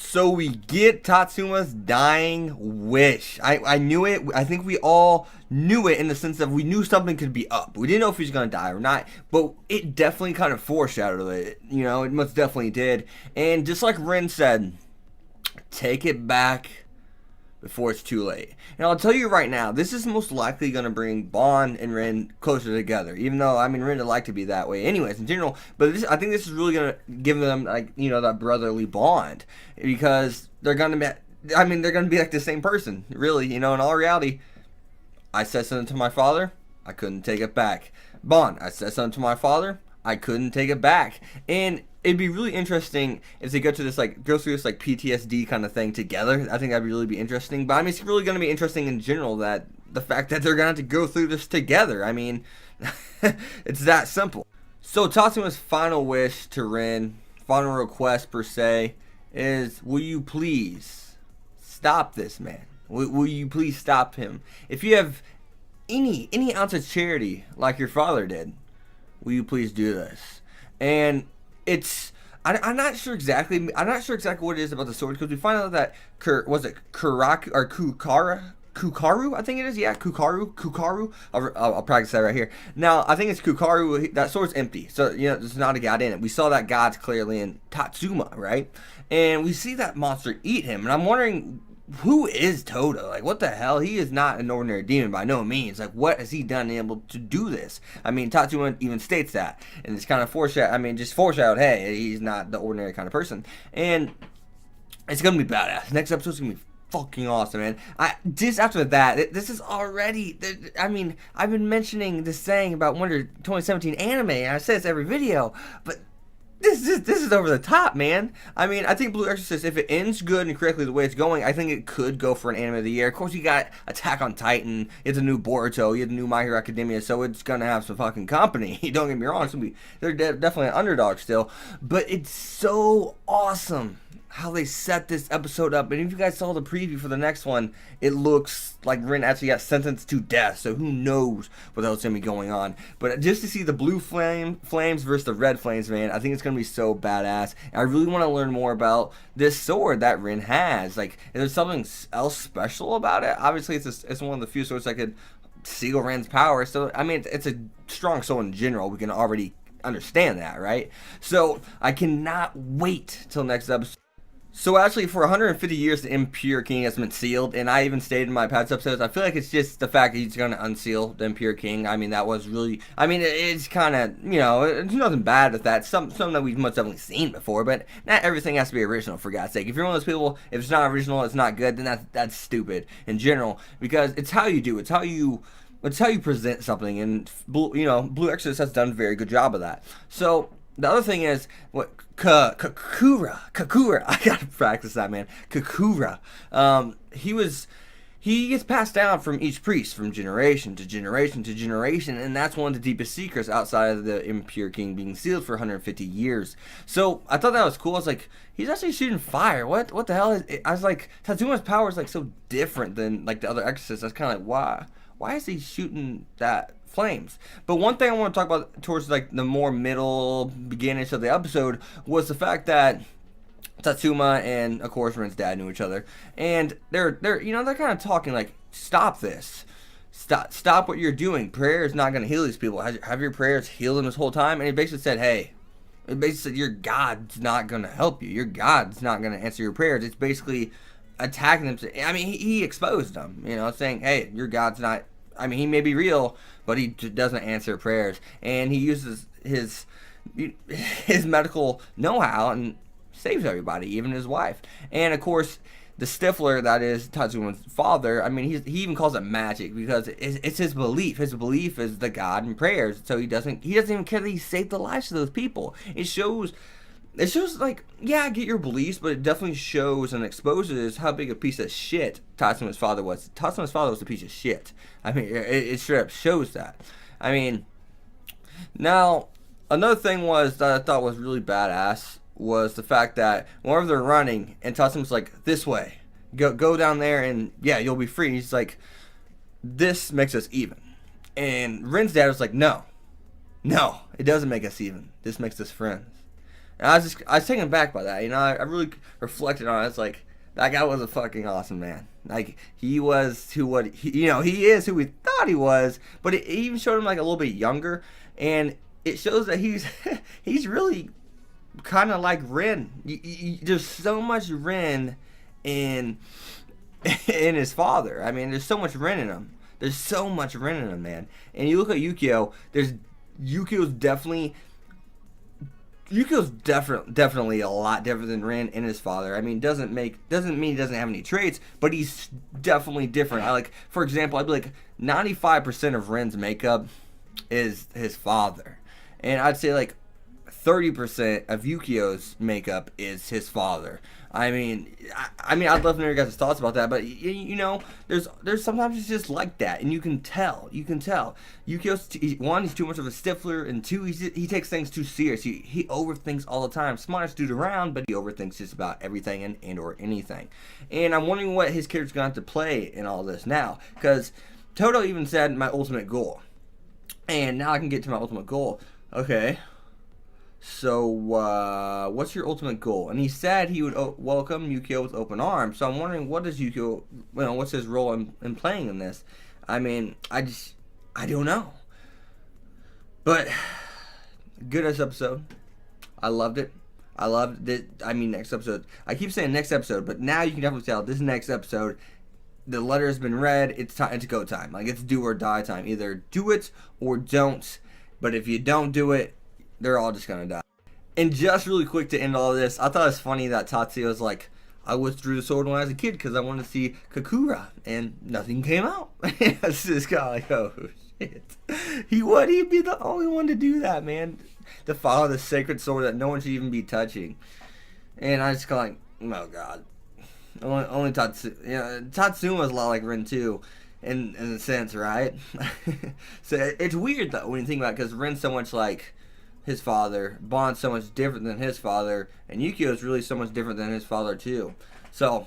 So we get Tatsuma's dying wish. I knew it. I think we all knew it in the sense that we knew something could be up. We didn't know if he was going to die or not, but it definitely kind of foreshadowed it. You know, it most definitely did. And just like Rin said, take it back before it's too late. And I'll tell you right now, this is most likely going to bring Bon and Rin closer together. Even though, I mean, Rin would like to be that way anyways in general. But I think this is really going to give them, like, you know, that brotherly bond. Because they're going to be, I mean, they're going to be like the same person, really. You know, in all reality, I said something to my father, I couldn't take it back. Bon, I said something to my father, I couldn't take it back. And it'd be really interesting if they go through this like PTSD kind of thing together. I think that'd really be interesting. But I mean, it's really going to be interesting in general that the fact that they're going to have to go through this together. I mean, it's that simple. So Tatsuma's final wish to Rin, final request per se, is will you please stop this man? Will you please stop him? If you have any ounce of charity like your father did, will you please do this? And it's I'm not sure exactly what it is about the sword, because we find out that Kuraku or Kukaru, I think it is. Yeah, Kukaru. I'll practice that right here. Now, I think it's Kukaru. That sword's empty, so you know there's not a god in it. We saw that god's clearly in Tatsuma, right? And we see that monster eat him, and I'm wondering, who is Toto? Like, what the hell? He is not an ordinary demon by no means. Like, what has he done able to do this? I mean, Tatsuma even states that. And it's kind of foreshadowed, hey, he's not the ordinary kind of person. And it's going to be badass. Next episode's going to be fucking awesome, man. Just after that, this is already, I mean, I've been mentioning this saying about Wonder 2017 anime, and I say this every video, but This is over the top, man. I mean, I think Blue Exorcist, if it ends good and correctly the way it's going, I think it could go for an anime of the year. Of course, you got Attack on Titan, it's a new Boruto, you have the new My Hero Academia, so it's gonna have some fucking company. Don't get me wrong, they're definitely an underdog still, but it's so awesome how they set this episode up. And if you guys saw the preview for the next one, it looks like Rin actually got sentenced to death, so who knows what else is going to be going on. But just to see the blue flames versus the red flames, man, I think it's going to be so badass. And I really want to learn more about this sword that Rin has. Like, is there something else special about it? Obviously, it's one of the few swords that could seal Rin's power. So, I mean, it's a strong sword in general. We can already understand that, right? So, I cannot wait till next episode. So actually, for 150 years, the Impure King has been sealed, and I even stated in my past episodes, I feel like it's just the fact that he's going to unseal the Impure King. I mean, that was really, I mean, it's kind of, you know, there's nothing bad with that. Something that we've most definitely seen before, but not everything has to be original, for God's sake. If you're one of those people, if it's not original, it's not good, then that's stupid in general, because it's how you do, it's how you present something, and, you know, Blue Exorcist has done a very good job of that. So the other thing is, what, Kakura, I gotta practice that, man. Kakura, he gets passed down from each priest, from generation to generation to generation, and that's one of the deepest secrets outside of the Impure King being sealed for 150 years. So I thought that was cool. I was like, he's actually shooting fire. What the hell is it? I was like, Tatsuma's power is like so different than like the other exorcists. I was kind of like, why is he shooting that flames? But one thing I want to talk about towards like the more middle beginnings of the episode was the fact that Tatsuma and of course Rin's dad knew each other, and they're kind of talking like, stop this, stop what you're doing. Prayer is not going to heal these people. Have your prayers healed them this whole time? And he basically said, your God's not going to help you. Your God's not going to answer your prayers. It's basically attacking them. I mean, he exposed them, you know, saying, hey, your God's not, I mean, he may be real, but he doesn't answer prayers. And he uses his medical know-how and saves everybody, even his wife. And, of course, the Stifler, that is Tatsuma's father, I mean, he even calls it magic because it's his belief. His belief is the God in prayers. So he doesn't even care that he saved the lives of those people. It shows like, yeah, I get your beliefs, but it definitely shows and exposes how big a piece of shit Tatsuma's father was. Tatsuma's father was a piece of shit. I mean, it straight up shows that. I mean, now, another thing was that I thought was really badass was the fact that whenever they're running, and Tatsuma's like, this way, go down there, and yeah, you'll be free. He's like, this makes us even. And Rin's dad was like, no, it doesn't make us even. This makes us friends. And I was taken back by that. I really reflected on it. It's like, that guy was a fucking awesome man. Like, he was he is who we thought he was, but it even showed him like a little bit younger, and it shows that he's he's really kind of like Ren. There's so much Ren in his father. I mean, there's so much Ren in him. There's so much Ren in him, man. And you look at Yukio. Yukio's definitely a lot different than Ren and his father. I mean, doesn't mean he doesn't have any traits, but he's definitely different. For example, I'd be like 95% of Ren's makeup is his father, and I'd say like 30% of Yukio's makeup is his father. I mean, I'd love to know your guys' thoughts about that, but there's sometimes it's just like that, and you can tell. Yukio's one, he's too much of a stiffler, and two, he takes things too serious. He overthinks all the time. Smartest dude around, but he overthinks just about everything and or anything. And I'm wondering what his character's going to have to play in all this now, because Toto even said my ultimate goal, and now I can get to my ultimate goal. Okay. So, what's your ultimate goal? And he said he would welcome Yukio with open arms. So I'm wondering, what does Yukio, what's his role in playing in this? I mean, I don't know. But, goodness episode. I loved it. Next episode. I keep saying next episode, but now you can definitely tell this next episode, the letter has been read. It's go time. Like, it's do or die time. Either do it or don't. But if you don't do it, they're all just gonna die. And just really quick to end all of this, I thought it was funny that Tatsuya was like, I withdrew the sword when I was a kid because I wanted to see Kakura, and nothing came out. It's just kind of like, oh shit. He'd be the only one to do that, man. To follow the sacred sword that no one should even be touching. And I just kind of like, oh god. Only Tatsuma. Tatsuma's a lot like Rin too, in a sense, right? So it's weird though when you think about it, because Rin's so much like his father, Bond's so much different than his father, and Yukio is really so much different than his father too. So,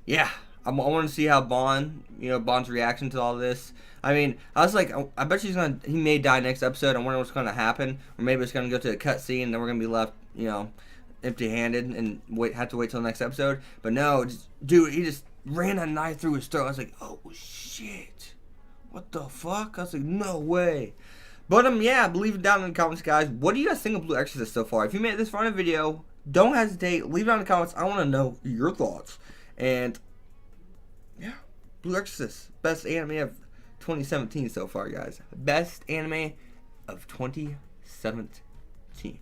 yeah, I want to see how Bond's reaction to all this. I mean, I was like, I bet he may die next episode. I wonder what's going to happen, or maybe it's going to go to a cutscene, and then we're going to be left, empty-handed and have to wait till the next episode. But no, dude, he just ran a knife through his throat. I was like, oh shit, what the fuck? I was like, no way. But yeah, leave it down in the comments, guys. What do you guys think of Blue Exorcist so far? If you made it this far in the video, don't hesitate. Leave it down in the comments. I want to know your thoughts. And yeah, Blue Exorcist, best anime of 2017 so far, guys. Best anime of 2017.